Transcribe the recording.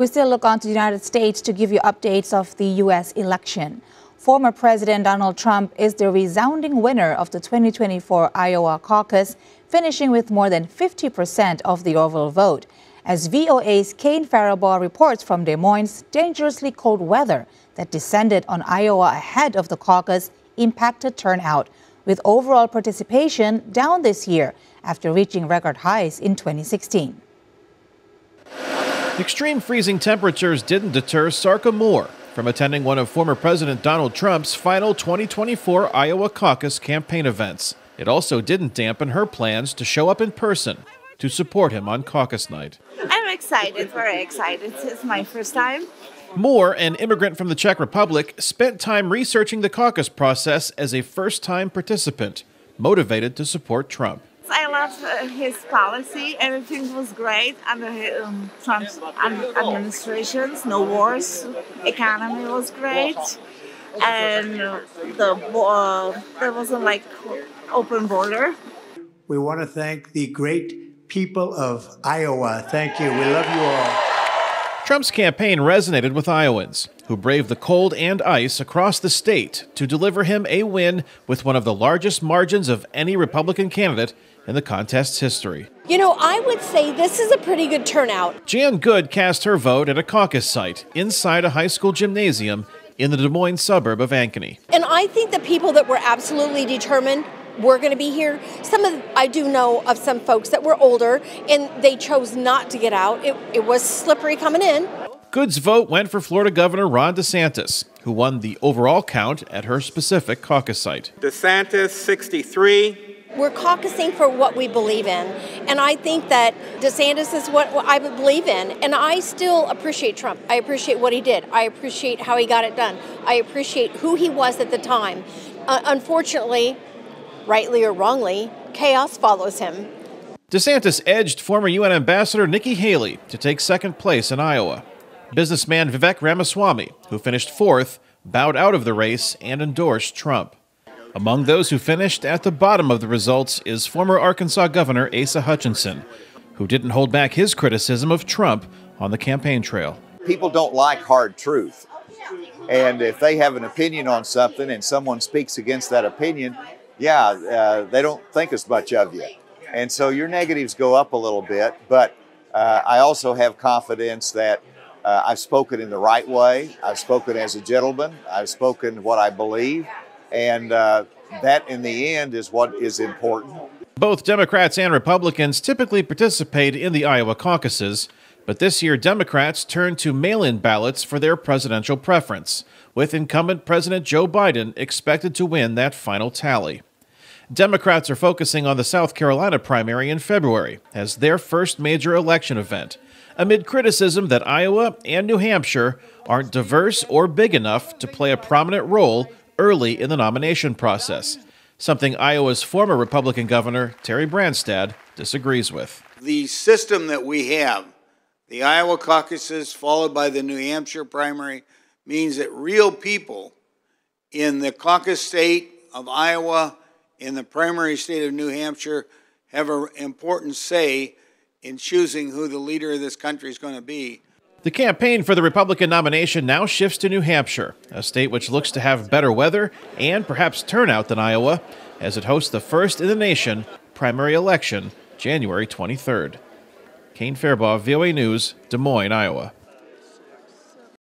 We still look on to the United States to give you updates of the U.S. election. Former President Donald Trump is the resounding winner of the 2024 Iowa caucus, finishing with more than 50% of the overall vote. As VOA's Kane Faribault reports from Des Moines, dangerously cold weather that descended on Iowa ahead of the caucus impacted turnout, with overall participation down this year after reaching record highs in 2016. Extreme freezing temperatures didn't deter Sarka Moore from attending one of former President Donald Trump's final 2024 Iowa caucus campaign events. It also didn't dampen her plans to show up in person to support him on caucus night. I'm excited, very excited. It's my first time. Moore, an immigrant from the Czech Republic, spent time researching the caucus process as a first-time participant, motivated to support Trump. I love his policy. Everything was great under Trump's administrations. No wars. Economy was great. And there wasn't like open border. We want to thank the great people of Iowa. Thank you. We love you all. Trump's campaign resonated with Iowans, who braved the cold and ice across the state to deliver him a win with one of the largest margins of any Republican candidate in the contest's history. You know, I would say this is a pretty good turnout. Jan Good cast her vote at a caucus site inside a high school gymnasium in the Des Moines suburb of Ankeny. And I think the people that were absolutely determined were going to be here. I do know of some folks that were older and they chose not to get out. It was slippery coming in. Good's vote went for Florida Governor Ron DeSantis, who won the overall count at her specific caucus site. DeSantis, 63. We're caucusing for what we believe in, and I think that DeSantis is what I believe in, and I still appreciate Trump. I appreciate what he did. I appreciate how he got it done. I appreciate who he was at the time. Unfortunately, rightly or wrongly, chaos follows him. DeSantis edged former UN Ambassador Nikki Haley to take second place in Iowa. Businessman Vivek Ramaswamy, who finished fourth, bowed out of the race and endorsed Trump. Among those who finished at the bottom of the results is former Arkansas Governor Asa Hutchinson, who didn't hold back his criticism of Trump on the campaign trail. People don't like hard truth. And if they have an opinion on something and someone speaks against that opinion, they don't think as much of you. And so your negatives go up a little bit, but I also have confidence that I've spoken in the right way. I've spoken as a gentleman. I've spoken what I believe. And that, in the end, is what is important. Both Democrats and Republicans typically participate in the Iowa caucuses, but this year Democrats turned to mail-in ballots for their presidential preference, with incumbent President Joe Biden expected to win that final tally. Democrats are focusing on the South Carolina primary in February as their first major election event, amid criticism that Iowa and New Hampshire aren't diverse or big enough to play a prominent role early in the nomination process, something Iowa's former Republican governor, Terry Branstad, disagrees with. The system that we have, the Iowa caucuses followed by the New Hampshire primary, means that real people in the caucus state of Iowa, in the primary state of New Hampshire, have an important say in choosing who the leader of this country is going to be. The campaign for the Republican nomination now shifts to New Hampshire, a state which looks to have better weather and perhaps turnout than Iowa, as it hosts the first in the nation primary election January 23rd. Kane Faribault, VOA News, Des Moines, Iowa.